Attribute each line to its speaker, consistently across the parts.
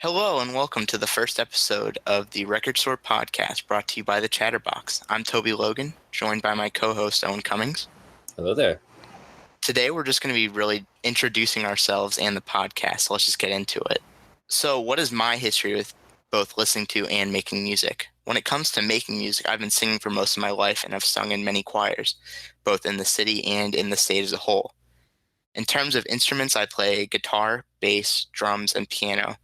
Speaker 1: Hello and welcome to the first episode of the Record Store podcast brought to you by the Chatterbox. I'm Tobey Logan, joined by my co-host Owen Cummings.
Speaker 2: Hello there.
Speaker 1: Today we're just going to be really introducing ourselves and the podcast, so let's just get into it. So what is my history with both listening to and making music? When it comes to making music, I've been singing for most of my life and have sung in many choirs, both in the city and in the state as a whole. In terms of instruments, I play guitar, bass, drums, and piano.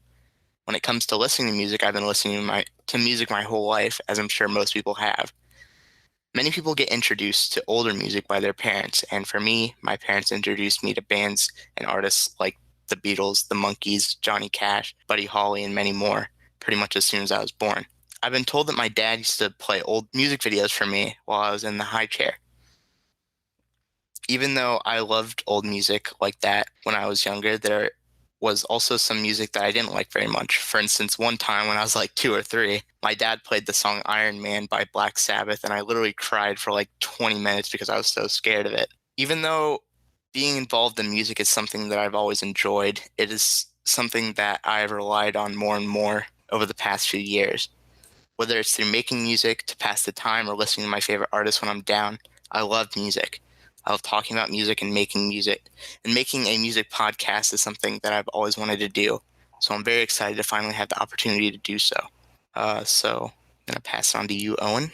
Speaker 1: When it comes to listening to music, I've been listening to music my whole life, as I'm sure most people have. Many people get introduced to older music by their parents, and for me, my parents introduced me to bands and artists like the Beatles, the Monkees, Johnny Cash, Buddy Holly, and many more, pretty much as soon as I was born. I've been told that my dad used to play old music videos for me while I was in the high chair. Even though I loved old music like that when I was younger, there was also some music that I didn't like very much. For instance, one time when I was like 2 or 3, my dad played the song Iron Man by Black Sabbath, and I literally cried for like 20 minutes because I was so scared of it. Even though being involved in music is something that I've always enjoyed, it is something that I've relied on more and more over the past few years. Whether it's through making music to pass the time or listening to my favorite artists when I'm down, I love music. I love talking about music and making music. And making a music podcast is something that I've always wanted to do. So I'm very excited to finally have the opportunity to do so. So I'm going to pass it on to you, Owen.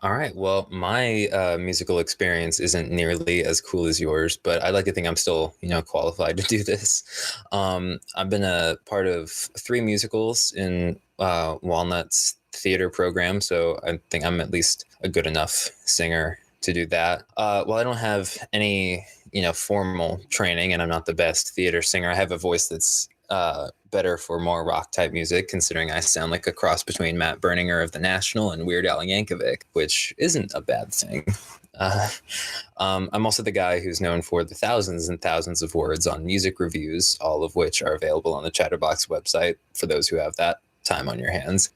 Speaker 2: All right. Well, my musical experience isn't nearly as cool as yours, but I like to think I'm still, qualified to do this. I've been a part of 3 musicals in Walnut's theater program, so I think I'm at least a good enough singer to do that. While I don't have any, formal training, and I'm not the best theater singer, I have a voice that's better for more rock type music, considering I sound like a cross between Matt Berninger of The National and Weird Al Yankovic, which isn't a bad thing. I'm also the guy who's known for the thousands and thousands of words on music reviews, all of which are available on the Chatterbox website for those who have that time on your hands.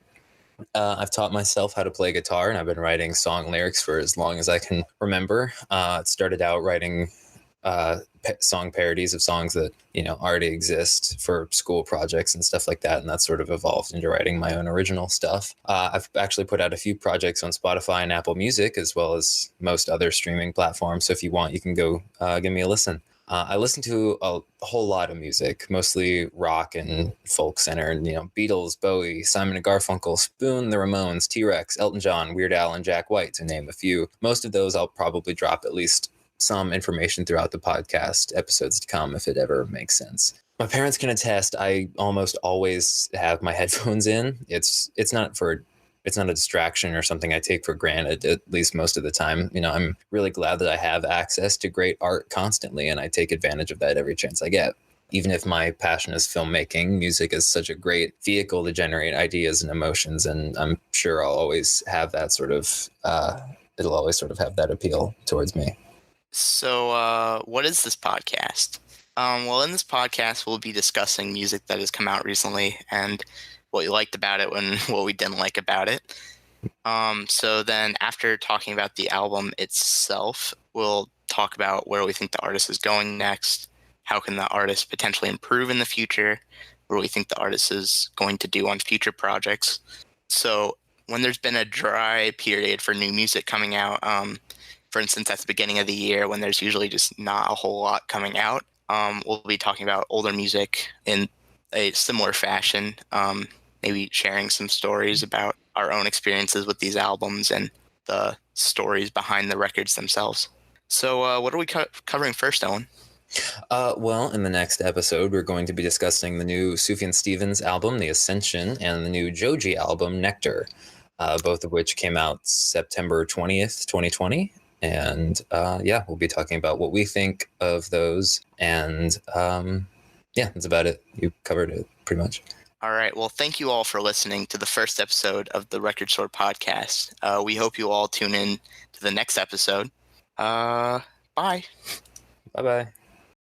Speaker 2: I've taught myself how to play guitar, and I've been writing song lyrics for as long as I can remember. It started out writing song parodies of songs that already exist for school projects and stuff like that, and that sort of evolved into writing my own original stuff. I've actually put out a few projects on Spotify and Apple Music, as well as most other streaming platforms, so if you want, you can go give me a listen. I listen to a whole lot of music, mostly rock and folk centered, Beatles, Bowie, Simon and Garfunkel, Spoon, The Ramones, T-Rex, Elton John, Weird Al, and Jack White, to name a few. Most of those I'll probably drop at least some information throughout the podcast episodes to come, if it ever makes sense. My parents can attest, I almost always have my headphones in. It's not a distraction or something I take for granted, at least most of the time. I'm really glad that I have access to great art constantly, and I take advantage of that every chance I get. Even if my passion is filmmaking, music is such a great vehicle to generate ideas and emotions, and I'm sure I'll always have that it'll always sort of have that appeal towards me.
Speaker 1: So what is this podcast? Well, in this podcast, we'll be discussing music that has come out recently and what we liked about it and what we didn't like about it. So then after talking about the album itself, we'll talk about where we think the artist is going next, how can the artist potentially improve in the future, what do we think the artist is going to do on future projects. So when there's been a dry period for new music coming out, for instance, at the beginning of the year when there's usually just not a whole lot coming out, we'll be talking about older music in a similar fashion, maybe sharing some stories about our own experiences with these albums and the stories behind the records themselves. So what are we covering first, Owen?
Speaker 2: Well, in the next episode, we're going to be discussing the new Sufjan Stevens album, The Ascension, and the new Joji album, Nectar, both of which came out September 20th, 2020. And we'll be talking about what we think of those. And that's about it. You covered it pretty much.
Speaker 1: All right. Well, thank you all for listening to the first episode of the Record Store podcast. We hope you all tune in to the next episode. Bye.
Speaker 2: Bye-bye.